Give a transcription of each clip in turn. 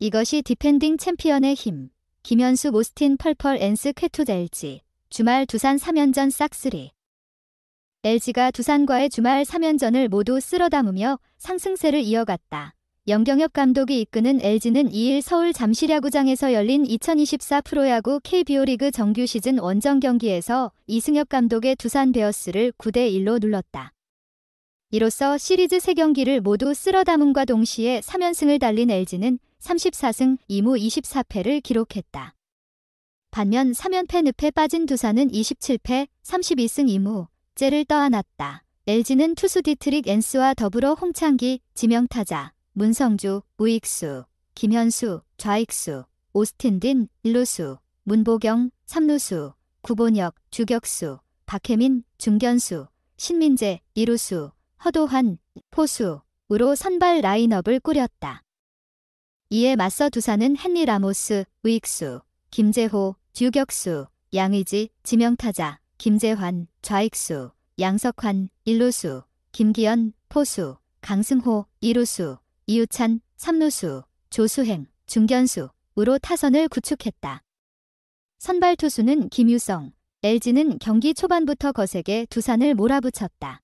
이것이 디펜딩 챔피언의 힘. 김현수 오스틴 펄펄 앤스 쾌투 LG. 주말 두산 3연전 싹쓸이. LG가 두산과의 주말 3연전을 모두 쓸어 담으며 상승세를 이어갔다. 염경엽 감독이 이끄는 LG는 2일 서울 잠실야구장에서 열린 2024 프로야구 KBO 리그 정규 시즌 원정 경기에서 이승엽 감독의 두산 베어스를 9대1로 눌렀다. 이로써 시리즈 3경기를 모두 쓸어 담음과 동시에 3연승을 달린 LG는 34승 2무 24패를 기록했다. 반면 3연패 늪에 빠진 두산은 27패 32승 2무째를 떠안았다. LG는 투수 디트릭 앤스와 더불어 홍창기, 지명타자, 문성주, 우익수, 김현수, 좌익수, 오스틴 딘, 1루수, 문보경, 3루수, 구본혁, 주격수, 박혜민, 중견수, 신민재, 2루수, 허도환, 포수으로 선발 라인업을 꾸렸다. 이에 맞서 두산은 헨리 라모스, 우익수, 김재호, 주격수, 양의지, 지명타자, 김재환, 좌익수, 양석환, 1루수, 김기현, 포수, 강승호, 2루수, 이유찬, 3루수, 조수행, 중견수으로 타선을 구축했다. 선발 투수는 김유성. LG는 경기 초반부터 거세게 두산을 몰아붙였다.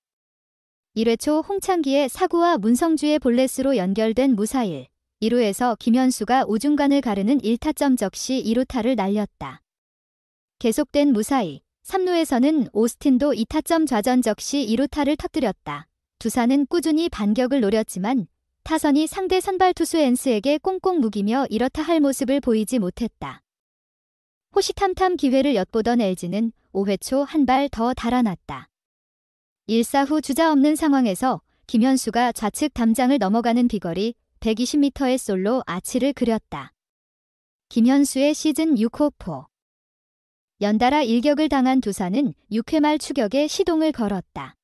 1회 초 홍창기의 사구와 문성주의 볼넷으로 연결된 무사일. 2루에서 김현수가 우중간을 가르는 1타점 적시 2루타를 날렸다. 계속된 무사히. 3루에서는 오스틴도 2타점 좌전 적시 2루타를 터뜨렸다. 두산은 꾸준히 반격을 노렸지만 타선이 상대 선발 투수 앤스에게 꽁꽁 묵이며 이렇다 할 모습을 보이지 못했다. 호시탐탐 기회를 엿보던 LG는 5회 초 한 발 더 달아났다. 1사후 주자 없는 상황에서 김현수가 좌측 담장을 넘어가는 비거리 120m의 솔로 아치를 그렸다. 김현수의 시즌 6호포. 연달아 일격을 당한 두산은 6회 말 추격에 시동을 걸었다.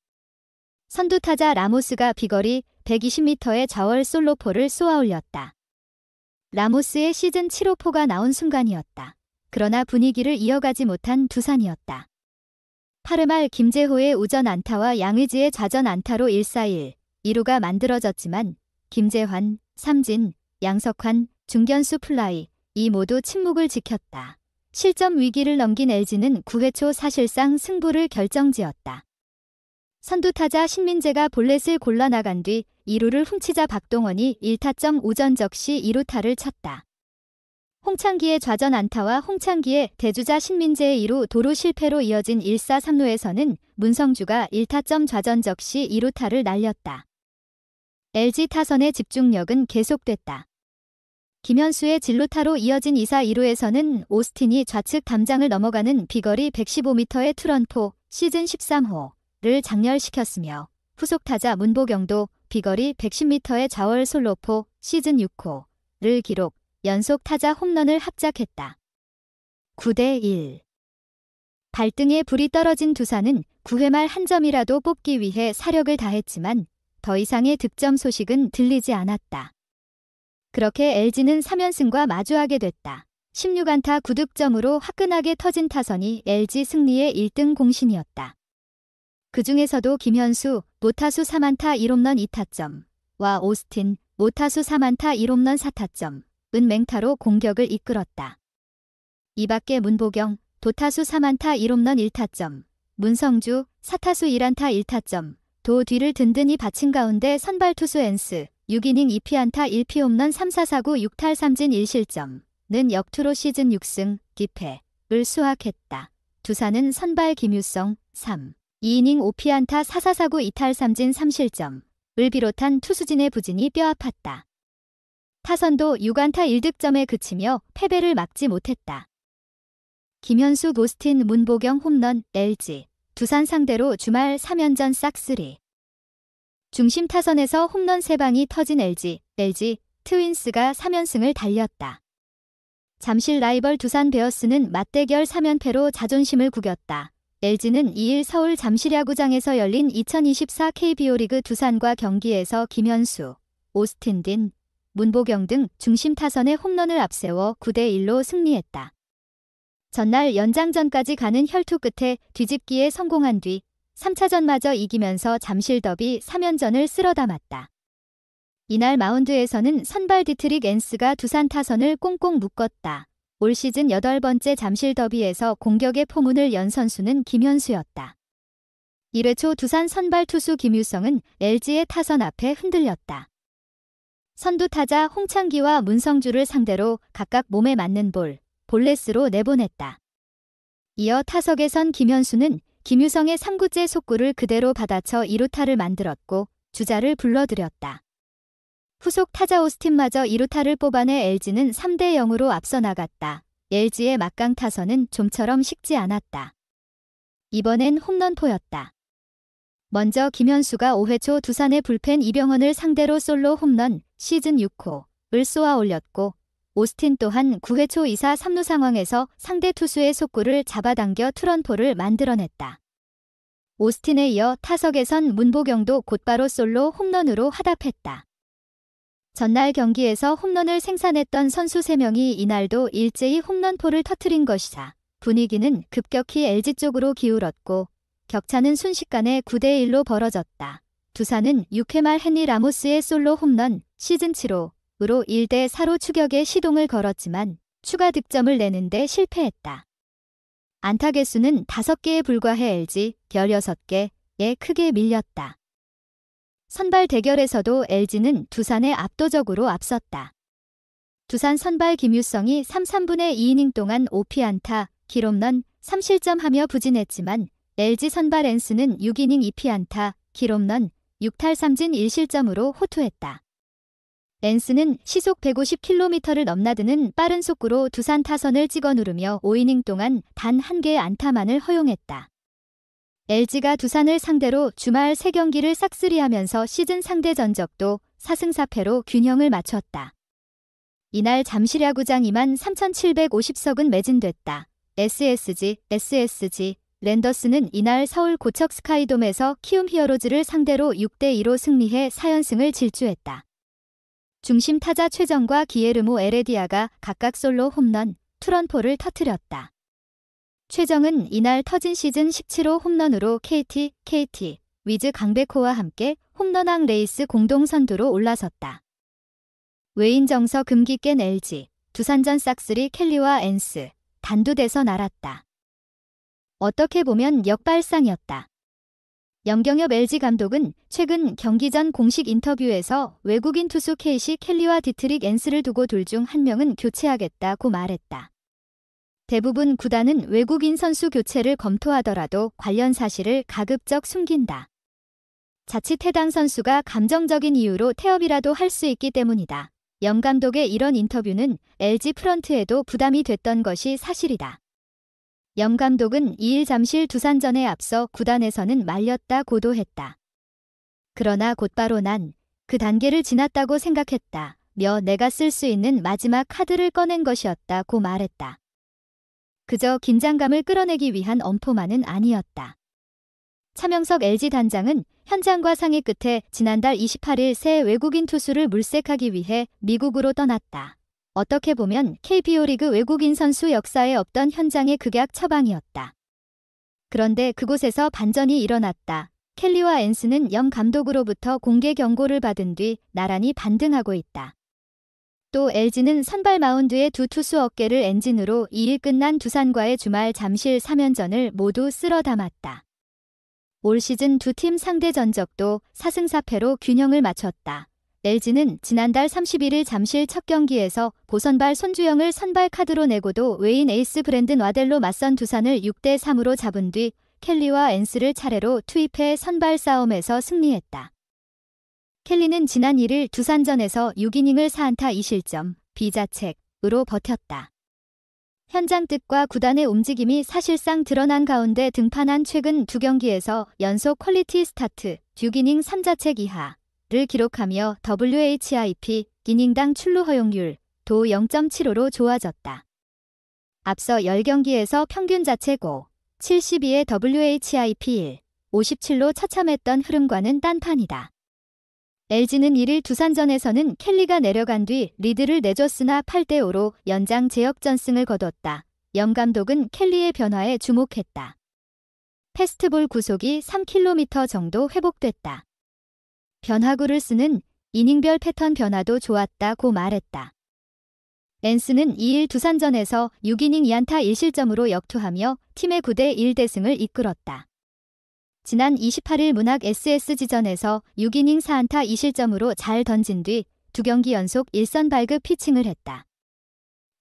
선두타자 라모스가 비거리 120m의 좌월 솔로포를 쏘아올렸다. 라모스의 시즌 7호포가 나온 순간이었다. 그러나 분위기를 이어가지 못한 두산이었다. 8회 말 김재호의 우전 안타와 양의지의 좌전 안타로 1-4-1, 2루가 만들어졌지만 김재환, 삼진, 양석환, 중견수 플라이 이 모두 침묵을 지켰다. 실점 위기를 넘긴 LG는 9회 초 사실상 승부를 결정지었다. 선두타자 신민재가 볼넷을 골라 나간 뒤 2루를 훔치자 박동원이 1타점 우전 적시 2루타를 쳤다. 홍창기의 좌전 안타와 홍창기의 대주자 신민재의 2루 도루 실패로 이어진 1-4-3루에서는 문성주가 1타점 좌전 적시 2루타를 날렸다. LG 타선의 집중력은 계속됐다. 김현수의 진루타로 이어진 2-4-2루에서는 오스틴이 좌측 담장을 넘어가는 비거리 115m의 투런포 시즌 13호를 장렬시켰으며 후속타자 문보경도 비거리 110m의 좌월 솔로포 시즌 6호를 기록, 연속 타자 홈런을 합작했다. 9대1. 발등에 불이 떨어진 두산은 9회 말 한 점이라도 뽑기 위해 사력을 다했지만 더 이상의 득점 소식은 들리지 않았다. 그렇게 LG는 3연승과 마주하게 됐다. 16안타 9득점으로 화끈하게 터진 타선이 LG 승리의 1등 공신이었다. 그 중에서도 김현수, 모타수 3안타 1홈런 2타점와 오스틴, 모타수 3안타 1홈런 4타점은 맹타로 공격을 이끌었다. 이 밖에 문보경, 도타수 3안타 1홈런 1타점, 문성주, 4타수 1안타 1타점, 도 뒤를 든든히 받친 가운데 선발 투수 앤스, 6이닝 2피안타 1피홈런 3-4-4-9 6탈 3진 1실점는 역투로 시즌 6승, 뒷패를 수확했다. 두산은 선발 김유성, 3, 2이닝 5피안타 4-4-4-9 2탈 3진 3실점을 비롯한 투수진의 부진이 뼈아팠다. 타선도 6안타 1득점에 그치며 패배를 막지 못했다. 김현수, 오스틴, 문보경 홈런, LG. 두산 상대로 주말 3연전 싹쓸이. 중심 타선에서 홈런 3방이 터진 LG 트윈스가 3연승을 달렸다. 잠실 라이벌 두산 베어스는 맞대결 3연패로 자존심을 구겼다. LG는 2일 서울 잠실야구장에서 열린 2024 KBO 리그 두산과 경기에서 김현수, 오스틴 딘, 문보경 등 중심 타선의 홈런을 앞세워 9대1로 승리했다. 전날 연장전까지 가는 혈투 끝에 뒤집기에 성공한 뒤 3차전마저 이기면서 잠실 더비 3연전을 쓸어 담았다. 이날 마운드에서는 선발 디트릭 엔스가 두산 타선을 꽁꽁 묶었다. 올 시즌 8번째 잠실 더비에서 공격의 포문을 연 선수는 김현수였다. 1회 초 두산 선발 투수 김유성은 LG의 타선 앞에 흔들렸다. 선두 타자 홍창기와 문성주를 상대로 각각 몸에 맞는 볼, 볼넷으로 내보냈다. 이어 타석에 선 김현수는 김유성의 3구째 속구를 그대로 받아쳐 2루타를 만들었고 주자를 불러들였다. 후속 타자 오스틴마저 2루타를 뽑아내 LG는 3대 0으로 앞서 나갔다. LG의 막강 타선은 좀처럼 식지 않았다. 이번엔 홈런포였다. 먼저 김현수가 5회 초 두산의 불펜 이병헌을 상대로 솔로 홈런 시즌 6호를 쏘아 올렸고 오스틴 또한 9회 초 2사 3루 상황에서 상대 투수의 속구를 잡아당겨 투런포를 만들어냈다. 오스틴에 이어 타석에선 문보경도 곧바로 솔로 홈런으로 화답했다. 전날 경기에서 홈런을 생산했던 선수 3명이 이날도 일제히 홈런포를 터뜨린 것이다. 분위기는 급격히 LG 쪽으로 기울었고 격차는 순식간에 9대 1로 벌어졌다. 두산은 6회 말 헨리 라모스의 솔로 홈런 시즌 7호로 1대 4로 추격에 시동을 걸었지만 추가 득점을 내는데 실패했다. 안타 개수는 5개에 불과해 LG 16개에 크게 밀렸다. 선발 대결에서도 LG는 두산에 압도적으로 앞섰다. 두산 선발 김유성이 3, 3분의 2이닝 동안 5피안타, 기홈런, 3실점하며 부진했지만 LG 선발 엔스는 6이닝 2피안타, 기홈런, 6탈3진 1실점으로 호투했다. 엔스는 시속 150km를 넘나드는 빠른 속구로 두산 타선을 찍어 누르며 5이닝 동안 단 1개의 안타만을 허용했다. LG가 두산을 상대로 주말 3경기를 싹쓸이하면서 시즌 상대 전적도 4승 4패로 균형을 맞췄다. 이날 잠실 야구장 23,750석은 매진됐다. SSG, 랜더스는 이날 서울 고척 스카이돔에서 키움 히어로즈를 상대로 6대 2로 승리해 4연승을 질주했다. 중심 타자 최정과 기에르모 에레디아가 각각 솔로 홈런, 투런포를 터뜨렸다. 최정은 이날 터진 시즌 17호 홈런으로 KT, 위즈 강백호와 함께 홈런왕 레이스 공동 선두로 올라섰다. 외인 정서 금기 깬 LG, 두산전 싹쓸이 켈리와 엔스, 단두대서 날았다. 어떻게 보면 역발상이었다. 염경엽 LG 감독은 최근 경기 전 공식 인터뷰에서 외국인 투수 케이시 켈리와 디트릭 엔스를 두고 둘 중 한 명은 교체하겠다고 말했다. 대부분 구단은 외국인 선수 교체를 검토하더라도 관련 사실을 가급적 숨긴다. 자칫 해당 선수가 감정적인 이유로 태업이라도 할 수 있기 때문이다. 염 감독의 이런 인터뷰는 LG 프런트에도 부담이 됐던 것이 사실이다. 염 감독은 2일 잠실 두산전에 앞서 구단에서는 말렸다고도 했다. 그러나 곧바로 난 그 단계를 지났다고 생각했다며 내가 쓸 수 있는 마지막 카드를 꺼낸 것이었다고 말했다. 그저 긴장감을 끌어내기 위한 엄포만은 아니었다. 차명석 LG 단장은 현장과 상의 끝에 지난달 28일 새 외국인 투수를 물색하기 위해 미국으로 떠났다. 어떻게 보면 KBO 리그 외국인 선수 역사에 없던 현장의 극약 처방이었다. 그런데 그곳에서 반전이 일어났다. 켈리와 엔스는 염 감독으로부터 공개 경고를 받은 뒤 나란히 반등하고 있다. 또 LG는 선발 마운드의 두 투수 어깨를 엔진으로 2일 끝난 두산과의 주말 잠실 3연전을 모두 쓸어 담았다. 올 시즌 두 팀 상대 전적도 4승 4패로 균형을 맞췄다. LG는 지난달 31일 잠실 첫 경기에서 고선발 손주영을 선발 카드로 내고도 외인 에이스 브랜든 와델로 맞선 두산을 6대 3으로 잡은 뒤 켈리와 엔스를 차례로 투입해 선발 싸움에서 승리했다. 켈리는 지난 1일 두산전에서 6이닝을 4안타 2실점, 비자책으로 버텼다. 현장 뜻과 구단의 움직임이 사실상 드러난 가운데 등판한 최근 2경기에서 연속 퀄리티 스타트, 6이닝 3자책 이하를 기록하며 WHIP, 이닝당 출루 허용률도 0.75로 좋아졌다. 앞서 10경기에서 평균 자책 5, 72의 WHIP 1, 57로 처참했던 흐름과는 딴판이다. LG는 1일 두산전에서는 켈리가 내려간 뒤 리드를 내줬으나 8대 5로 연장 제역전승을 거뒀다. 염 감독은 켈리의 변화에 주목했다. 패스트볼 구속이 3km 정도 회복됐다. 변화구를 쓰는 이닝별 패턴 변화도 좋았다고 말했다. 엔스는 2일 두산전에서 6이닝 2안타 1실점으로 역투하며 팀의 9대 1대승을 이끌었다. 지난 28일 문학 SSG전에서 6이닝 4안타 2실점으로 잘 던진 뒤 2경기 연속 1선 발급 피칭을 했다.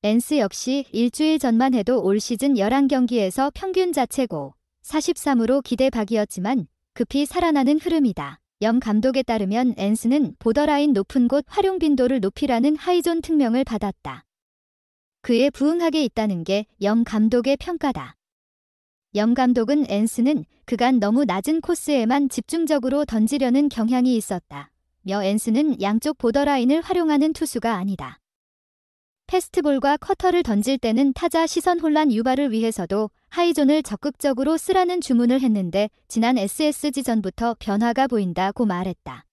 엔스 역시 일주일 전만 해도 올 시즌 11경기에서 평균 자책고 43으로 기대박이었지만 급히 살아나는 흐름이다. 염 감독에 따르면 엔스는 보더라인 높은 곳 활용 빈도를 높이라는 하이존 특명을 받았다. 그에 부응하게 있다는 게 염 감독의 평가다. 염 감독은 엔스는 그간 너무 낮은 코스에만 집중적으로 던지려는 경향이 있었다. 며 엔스는 양쪽 보더라인을 활용하는 투수가 아니다. 패스트볼과 커터를 던질 때는 타자 시선 혼란 유발을 위해서도 하이존을 적극적으로 쓰라는 주문을 했는데 지난 SSG전부터 변화가 보인다고 말했다.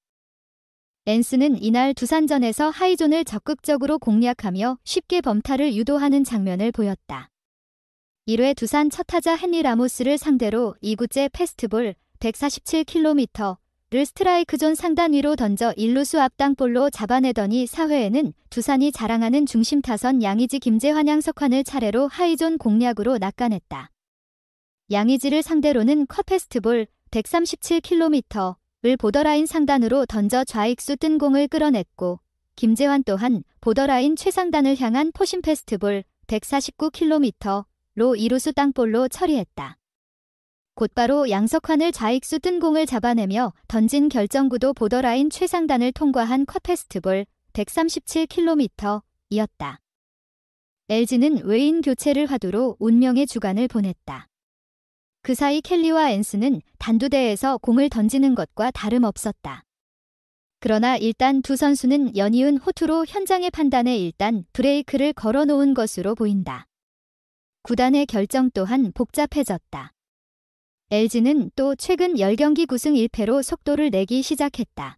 엔스는 이날 두산전에서 하이존을 적극적으로 공략하며 쉽게 범타를 유도하는 장면을 보였다. 1회 두산 첫 타자 헨리 라모스를 상대로 2구째 패스트볼 147km를 스트라이크 존 상단 위로 던져 1루수 앞 땅볼로 잡아내더니 4회에는 두산이 자랑하는 중심 타선 양의지 김재환 양석환을 차례로 하이존 공략으로 낚아냈다. 양의지를 상대로는 컷 패스트볼 137km를 보더라인 상단으로 던져 좌익수 뜬 공을 끌어냈고 김재환 또한 보더라인 최상단을 향한 포심 패스트볼 149km로 2루수 땅볼로 처리했다. 곧바로 양석환을 좌익수 뜬 공을 잡아내며 던진 결정구도 보더라인 최상단을 통과한 컷 패스트볼 137km이었다. LG는 외인 교체를 화두로 운명의 주간을 보냈다. 그 사이 켈리와 엔스는 단두대에서 공을 던지는 것과 다름없었다. 그러나 일단 두 선수는 연이은 호투로 현장의 판단에 일단 브레이크를 걸어놓은 것으로 보인다. 구단의 결정 또한 복잡해졌다. LG는 또 최근 10경기 9승 1패로 속도를 내기 시작했다.